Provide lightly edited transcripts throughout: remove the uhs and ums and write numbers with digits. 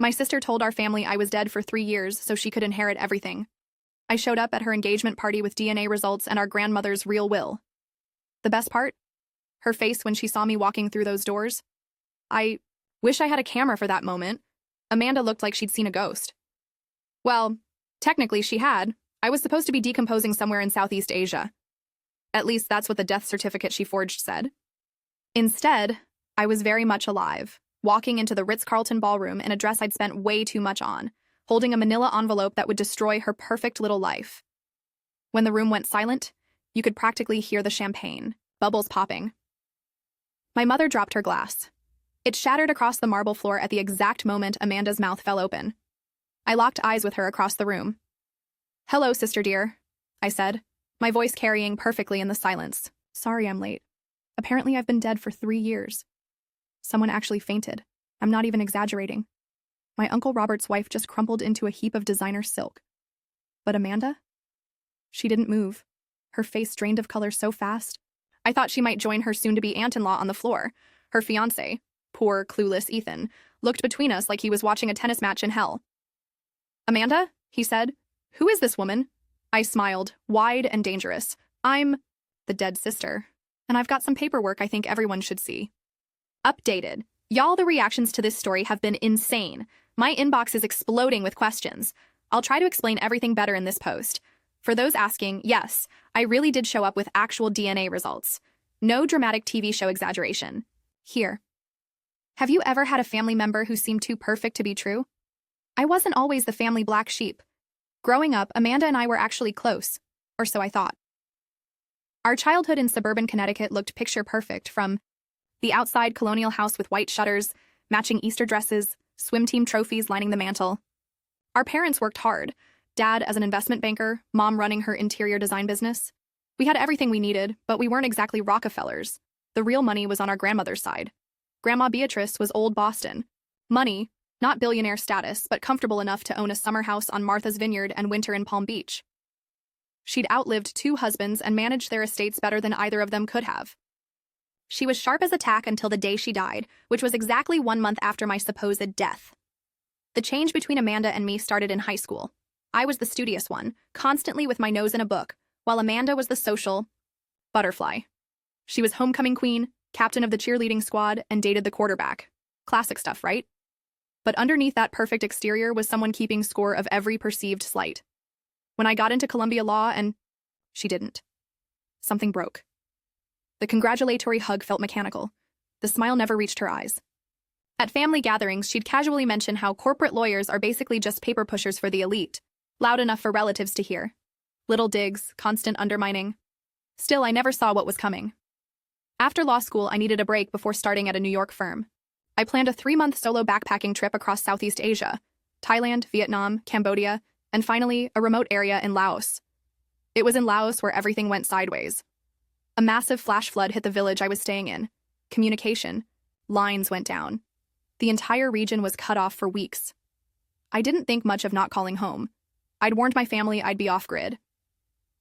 My sister told our family I was dead for 3 years so she could inherit everything. I showed up at her engagement party with DNA results and our grandmother's real will. The best part? Her face when she saw me walking through those doors. I wish I had a camera for that moment. Amanda looked like she'd seen a ghost. Well, technically she had. I was supposed to be decomposing somewhere in Southeast Asia. At least that's what the death certificate she forged said. Instead, I was very much alive, walking into the Ritz-Carlton ballroom in a dress I'd spent way too much on, holding a manila envelope that would destroy her perfect little life. When the room went silent, you could practically hear the champagne, bubbles popping. My mother dropped her glass. It shattered across the marble floor at the exact moment Amanda's mouth fell open. I locked eyes with her across the room. "Hello, sister dear," I said, my voice carrying perfectly in the silence. "Sorry I'm late. Apparently I've been dead for 3 years. Someone actually fainted. I'm not even exaggerating. My Uncle Robert's wife just crumpled into a heap of designer silk. But Amanda? She didn't move. Her face drained of color so fast. I thought she might join her soon-to-be aunt-in-law on the floor. Her fiancé, poor, clueless Ethan, looked between us like he was watching a tennis match in hell. "Amanda?" he said. "Who is this woman?" I smiled, wide and dangerous. "I'm the dead sister, and I've got some paperwork I think everyone should see." Updated. Y'all, the reactions to this story have been insane. My inbox is exploding with questions. I'll try to explain everything better in this post. For those asking, yes, I really did show up with actual DNA results. No dramatic TV show exaggeration. Here. Have you ever had a family member who seemed too perfect to be true? I wasn't always the family black sheep. Growing up, Amanda and I were actually close, or so I thought. Our childhood in suburban Connecticut looked picture perfect, from the outside colonial house with white shutters, matching Easter dresses, swim team trophies lining the mantel. Our parents worked hard, Dad as an investment banker, Mom running her interior design business. We had everything we needed, but we weren't exactly Rockefellers. The real money was on our grandmother's side. Grandma Beatrice was old Boston. Money, not billionaire status, but comfortable enough to own a summer house on Martha's Vineyard and winter in Palm Beach. She'd outlived 2 husbands and managed their estates better than either of them could have. She was sharp as a tack until the day she died, which was exactly 1 month after my supposed death. The change between Amanda and me started in high school. I was the studious one, constantly with my nose in a book, while Amanda was the social butterfly. She was homecoming queen, captain of the cheerleading squad, and dated the quarterback. Classic stuff, right? But underneath that perfect exterior was someone keeping score of every perceived slight. When I got into Columbia Law and she didn't. Something broke. The congratulatory hug felt mechanical. The smile never reached her eyes. At family gatherings, she'd casually mention how corporate lawyers are basically just paper pushers for the elite, loud enough for relatives to hear. Little digs, constant undermining. Still, I never saw what was coming. After law school, I needed a break before starting at a New York firm. I planned a 3-month solo backpacking trip across Southeast Asia, Thailand, Vietnam, Cambodia, and finally, a remote area in Laos. It was in Laos where everything went sideways. A massive flash flood hit the village I was staying in. Communication. Lines went down. The entire region was cut off for weeks. I didn't think much of not calling home. I'd warned my family I'd be off-grid.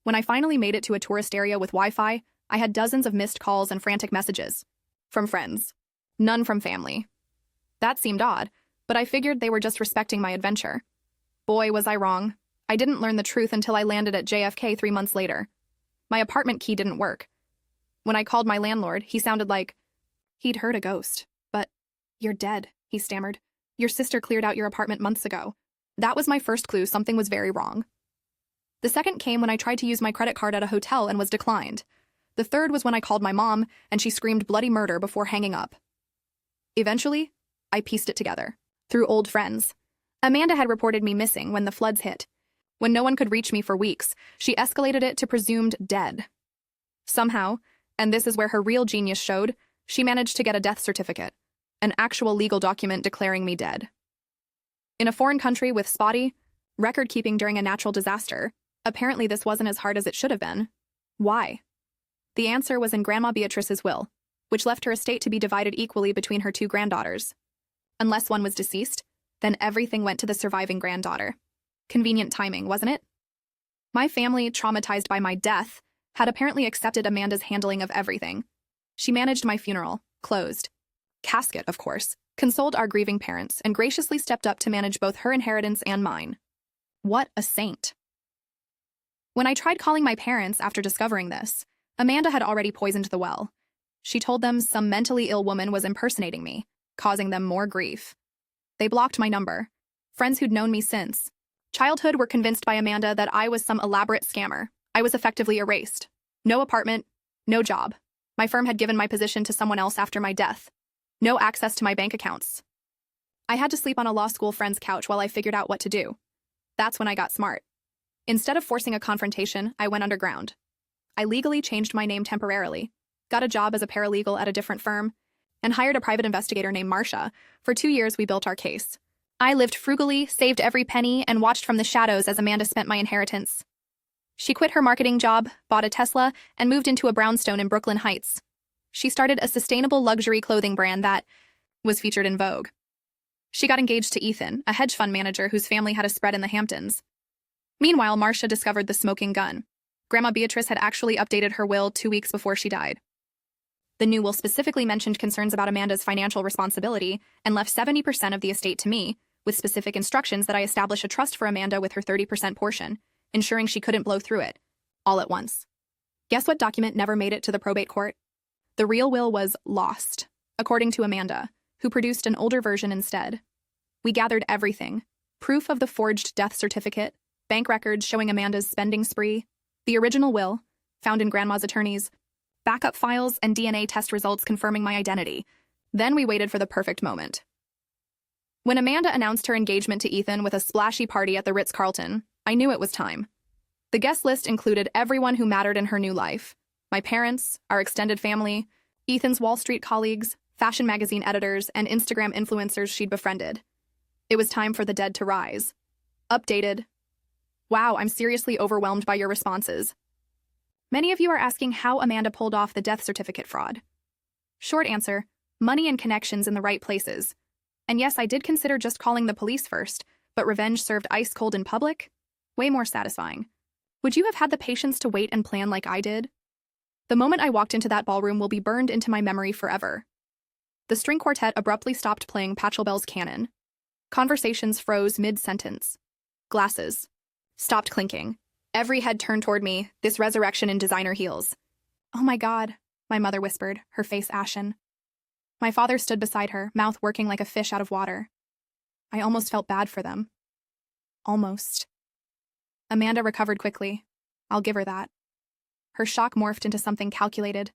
When I finally made it to a tourist area with Wi-Fi, I had dozens of missed calls and frantic messages. From friends. None from family. That seemed odd, but I figured they were just respecting my adventure. Boy, was I wrong. I didn't learn the truth until I landed at JFK 3 months later. My apartment key didn't work. When I called my landlord, he sounded like he'd heard a ghost. But, "You're dead," he stammered. "Your sister cleared out your apartment months ago." That was my first clue something was very wrong. The second came when I tried to use my credit card at a hotel and was declined. The third was when I called my mom, and she screamed bloody murder before hanging up. Eventually, I pieced it together. Through old friends. Amanda had reported me missing when the floods hit. When no one could reach me for weeks, she escalated it to presumed dead. Somehow, and this is where her real genius showed, she managed to get a death certificate, an actual legal document declaring me dead. In a foreign country with spotty record-keeping during a natural disaster, apparently this wasn't as hard as it should have been. Why? The answer was in Grandma Beatrice's will, which left her estate to be divided equally between her 2 granddaughters. Unless one was deceased, then everything went to the surviving granddaughter. Convenient timing, wasn't it? My family, traumatized by my death, had apparently accepted Amanda's handling of everything. She managed my funeral, closed. Casket, of course, consoled our grieving parents, and graciously stepped up to manage both her inheritance and mine. What a saint. When I tried calling my parents after discovering this, Amanda had already poisoned the well. She told them some mentally ill woman was impersonating me, causing them more grief. They blocked my number. Friends who'd known me since childhood were convinced by Amanda that I was some elaborate scammer. I was effectively erased. No apartment, no job. My firm had given my position to someone else after my death. No access to my bank accounts. I had to sleep on a law school friend's couch while I figured out what to do. That's when I got smart. Instead of forcing a confrontation, I went underground. I legally changed my name temporarily, got a job as a paralegal at a different firm, and hired a private investigator named Marcia. For 2 years, we built our case. I lived frugally, saved every penny, and watched from the shadows as Amanda spent my inheritance. She quit her marketing job, bought a Tesla, and moved into a brownstone in Brooklyn Heights. She started a sustainable luxury clothing brand that was featured in Vogue. She got engaged to Ethan, a hedge fund manager whose family had a spread in the Hamptons. Meanwhile, Marcia discovered the smoking gun. Grandma Beatrice had actually updated her will 2 weeks before she died. The new will specifically mentioned concerns about Amanda's financial responsibility and left 70% of the estate to me, with specific instructions that I establish a trust for Amanda with her 30% portion, ensuring she couldn't blow through it, all at once. Guess what document never made it to the probate court? The real will was lost, according to Amanda, who produced an older version instead. We gathered everything: proof of the forged death certificate, bank records showing Amanda's spending spree, the original will, found in Grandma's attorneys, backup files, and DNA test results confirming my identity. Then we waited for the perfect moment. When Amanda announced her engagement to Ethan with a splashy party at the Ritz-Carlton, I knew it was time. The guest list included everyone who mattered in her new life: my parents, our extended family, Ethan's Wall Street colleagues, fashion magazine editors, and Instagram influencers she'd befriended. It was time for the dead to rise. Updated. Wow, I'm seriously overwhelmed by your responses. Many of you are asking how Amanda pulled off the death certificate fraud. Short answer: money and connections in the right places. And yes, I did consider just calling the police first, but revenge served ice cold in public? Way more satisfying. Would you have had the patience to wait and plan like I did? The moment I walked into that ballroom will be burned into my memory forever. The string quartet abruptly stopped playing Pachelbel's canon. Conversations froze mid-sentence. Glasses stopped clinking. Every head turned toward me, this resurrection in designer heels. "Oh my God," my mother whispered, her face ashen. My father stood beside her, mouth working like a fish out of water. I almost felt bad for them. Almost. Amanda recovered quickly. I'll give her that. Her shock morphed into something calculated,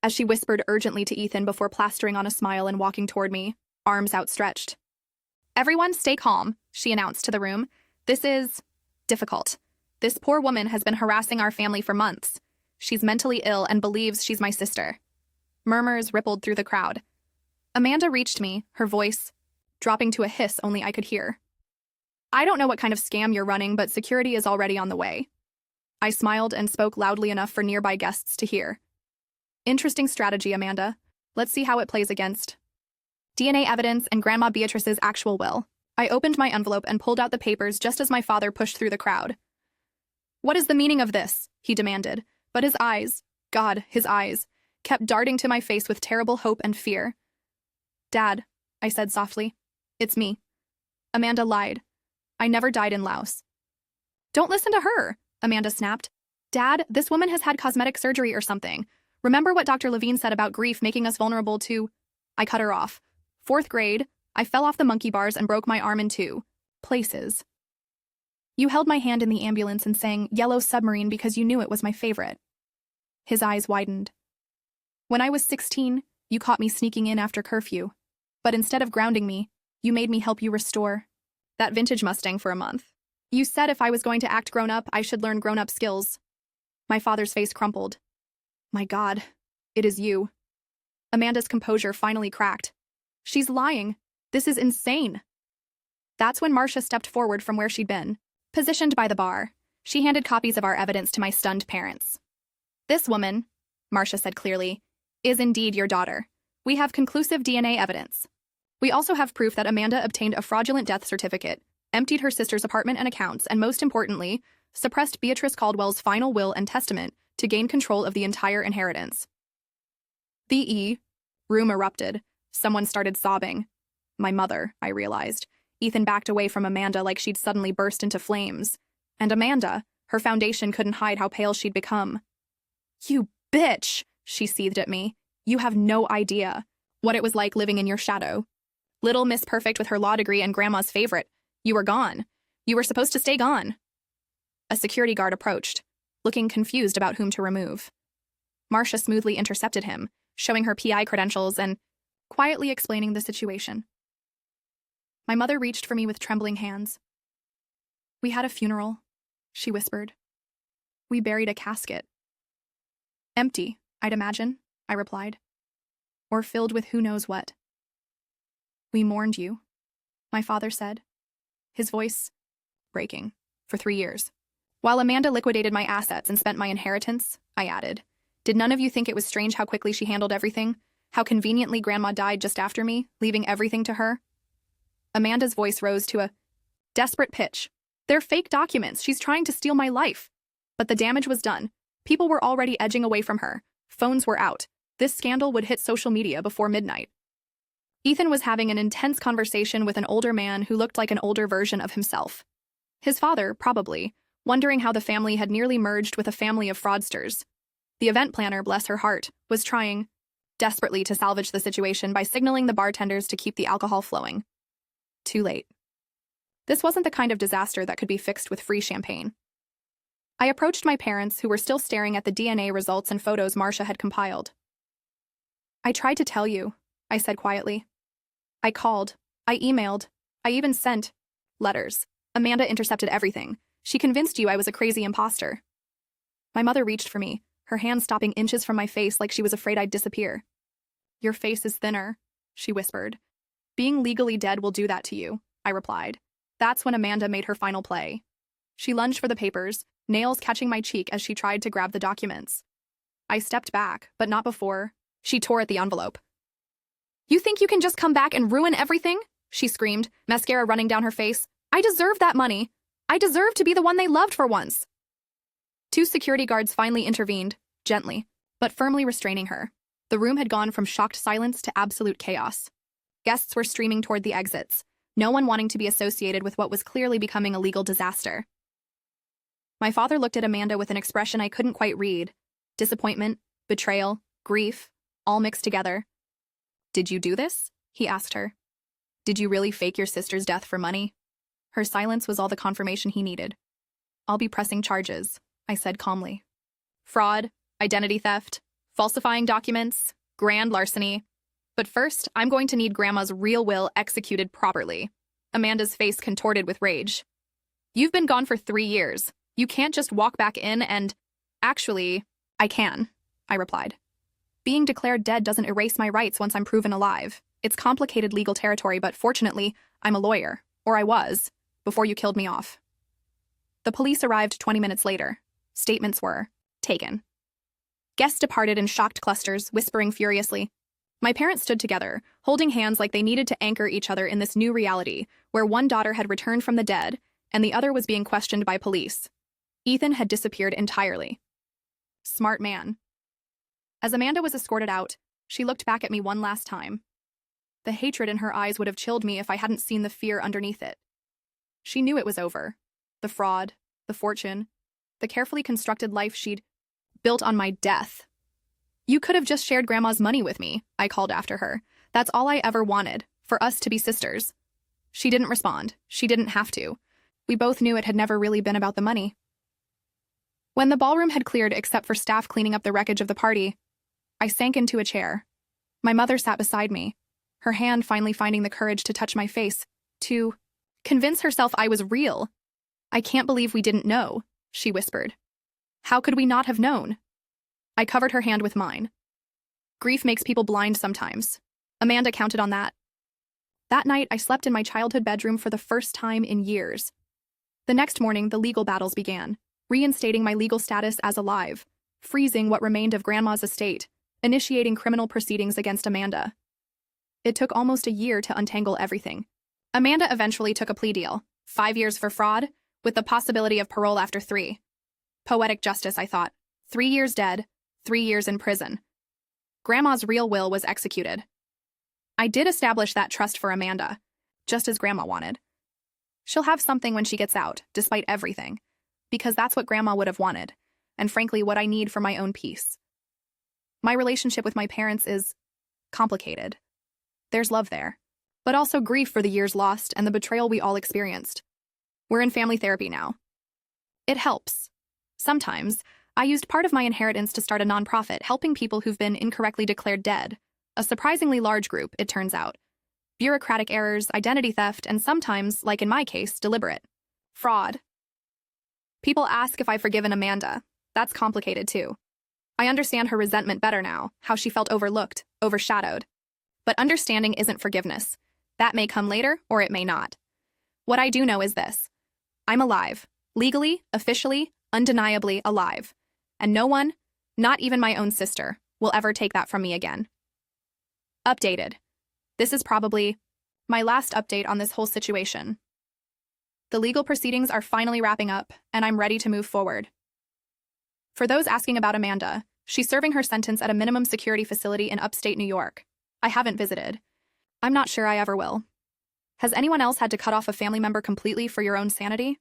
as she whispered urgently to Ethan before plastering on a smile and walking toward me, arms outstretched. "Everyone stay calm," she announced to the room. "This is difficult. This poor woman has been harassing our family for months. She's mentally ill and believes she's my sister." Murmurs rippled through the crowd. Amanda reached me, her voice dropping to a hiss only I could hear. "I don't know what kind of scam you're running, but security is already on the way." I smiled and spoke loudly enough for nearby guests to hear. "Interesting strategy, Amanda. Let's see how it plays against DNA evidence and Grandma Beatrice's actual will." I opened my envelope and pulled out the papers just as my father pushed through the crowd. "What is the meaning of this?" he demanded, but his eyes, God, his eyes, kept darting to my face with terrible hope and fear. "Dad," I said softly, "it's me." Amanda lied. I never died in Laos. "Don't listen to her," Amanda snapped. "Dad, this woman has had cosmetic surgery or something. Remember what Dr. Levine said about grief making us vulnerable to—" I cut her off. "4th grade, I fell off the monkey bars and broke my arm in 2 places. You held my hand in the ambulance and sang Yellow Submarine because you knew it was my favorite." His eyes widened. "When I was 16, you caught me sneaking in after curfew. But instead of grounding me, you made me help you restore that vintage Mustang for a month. You said if I was going to act grown-up, I should learn grown-up skills." My father's face crumpled. "My God, it is you." Amanda's composure finally cracked. "She's lying. This is insane." That's when Marcia stepped forward from where she'd been. Positioned by the bar, she handed copies of our evidence to my stunned parents. "This woman," Marcia said clearly, "is indeed your daughter. We have conclusive DNA evidence. We also have proof that Amanda obtained a fraudulent death certificate, emptied her sister's apartment and accounts, and most importantly, suppressed Beatrice Caldwell's final will and testament to gain control of the entire inheritance." The room erupted. Someone started sobbing. My mother, I realized. Ethan backed away from Amanda like she'd suddenly burst into flames. And Amanda, her foundation couldn't hide how pale she'd become. "You bitch," she seethed at me. "You have no idea what it was like living in your shadow. Little Miss Perfect with her law degree and Grandma's favorite. You were gone. You were supposed to stay gone." A security guard approached, looking confused about whom to remove. Marcia smoothly intercepted him, showing her PI credentials and quietly explaining the situation. My mother reached for me with trembling hands. "We had a funeral," she whispered. "We buried a casket." "Empty, I'd imagine," I replied. "Or filled with who knows what." "We mourned you," my father said, his voice breaking, "for 3 years. While Amanda liquidated my assets and spent my inheritance," I added. "Did none of you think it was strange how quickly she handled everything? How conveniently Grandma died just after me, leaving everything to her?" Amanda's voice rose to a desperate pitch. "They're fake documents. She's trying to steal my life." But the damage was done. People were already edging away from her. Phones were out. This scandal would hit social media before midnight. Ethan was having an intense conversation with an older man who looked like an older version of himself. His father, probably, wondering how the family had nearly merged with a family of fraudsters. The event planner, bless her heart, was trying desperately to salvage the situation by signaling the bartenders to keep the alcohol flowing. Too late. This wasn't the kind of disaster that could be fixed with free champagne. I approached my parents, who were still staring at the DNA results and photos Marcia had compiled. "I tried to tell you," I said quietly. "I called. I emailed. I even sent letters. Amanda intercepted everything. She convinced you I was a crazy imposter." My mother reached for me, her hand stopping inches from my face like she was afraid I'd disappear. "Your face is thinner," she whispered. "Being legally dead will do that to you," I replied. That's when Amanda made her final play. She lunged for the papers, nails catching my cheek as she tried to grab the documents. I stepped back, but not before. She tore at the envelope. "You think you can just come back and ruin everything?" she screamed, mascara running down her face. "I deserve that money. I deserve to be the one they loved for once." 2 security guards finally intervened, gently, but firmly restraining her. The room had gone from shocked silence to absolute chaos. Guests were streaming toward the exits, no one wanting to be associated with what was clearly becoming a legal disaster. My father looked at Amanda with an expression I couldn't quite read. Disappointment, betrayal, grief, all mixed together. "Did you do this?" he asked her. "Did you really fake your sister's death for money?" Her silence was all the confirmation he needed. "I'll be pressing charges," I said calmly. "Fraud, identity theft, falsifying documents, grand larceny. But first, I'm going to need Grandma's real will executed properly." Amanda's face contorted with rage. "You've been gone for 3 years. You can't just walk back in and—" "Actually, I can," I replied. "Being declared dead doesn't erase my rights once I'm proven alive. It's complicated legal territory, but fortunately, I'm a lawyer. Or I was, before you killed me off." The police arrived 20 minutes later. Statements were taken. Guests departed in shocked clusters, whispering furiously. My parents stood together, holding hands like they needed to anchor each other in this new reality, where one daughter had returned from the dead, and the other was being questioned by police. Ethan had disappeared entirely. Smart man. As Amanda was escorted out, she looked back at me one last time. The hatred in her eyes would have chilled me if I hadn't seen the fear underneath it. She knew it was over. The fraud, the fortune, the carefully constructed life she'd built on my death. "You could have just shared Grandma's money with me," I called after her. "That's all I ever wanted, for us to be sisters." She didn't respond. She didn't have to. We both knew it had never really been about the money. When the ballroom had cleared except for staff cleaning up the wreckage of the party, I sank into a chair. My mother sat beside me, her hand finally finding the courage to touch my face, to convince herself I was real. "I can't believe we didn't know," she whispered. "How could we not have known?" I covered her hand with mine. "Grief makes people blind sometimes. Amanda counted on that." That night, I slept in my childhood bedroom for the first time in years. The next morning, the legal battles began, reinstating my legal status as alive, freezing what remained of Grandma's estate, initiating criminal proceedings against Amanda. It took almost a year to untangle everything. Amanda eventually took a plea deal, 5 years for fraud, with the possibility of parole after 3. Poetic justice, I thought. 3 years dead, 3 years in prison. Grandma's real will was executed. I did establish that trust for Amanda, just as Grandma wanted. She'll have something when she gets out, despite everything, because that's what Grandma would have wanted, and frankly what I need for my own peace. My relationship with my parents is complicated. There's love there, but also grief for the years lost and the betrayal we all experienced. We're in family therapy now. It helps. Sometimes, I used part of my inheritance to start a nonprofit helping people who've been incorrectly declared dead. A surprisingly large group, it turns out. Bureaucratic errors, identity theft, and sometimes, like in my case, deliberate fraud. People ask if I've forgiven Amanda. That's complicated too. I understand her resentment better now, how she felt overlooked, overshadowed. But understanding isn't forgiveness. That may come later, or it may not. What I do know is this. I'm alive. Legally, officially, undeniably alive. And no one, not even my own sister, will ever take that from me again. Updated. This is probably my last update on this whole situation. The legal proceedings are finally wrapping up, and I'm ready to move forward. For those asking about Amanda, she's serving her sentence at a minimum security facility in upstate New York. I haven't visited. I'm not sure I ever will. Has anyone else had to cut off a family member completely for your own sanity?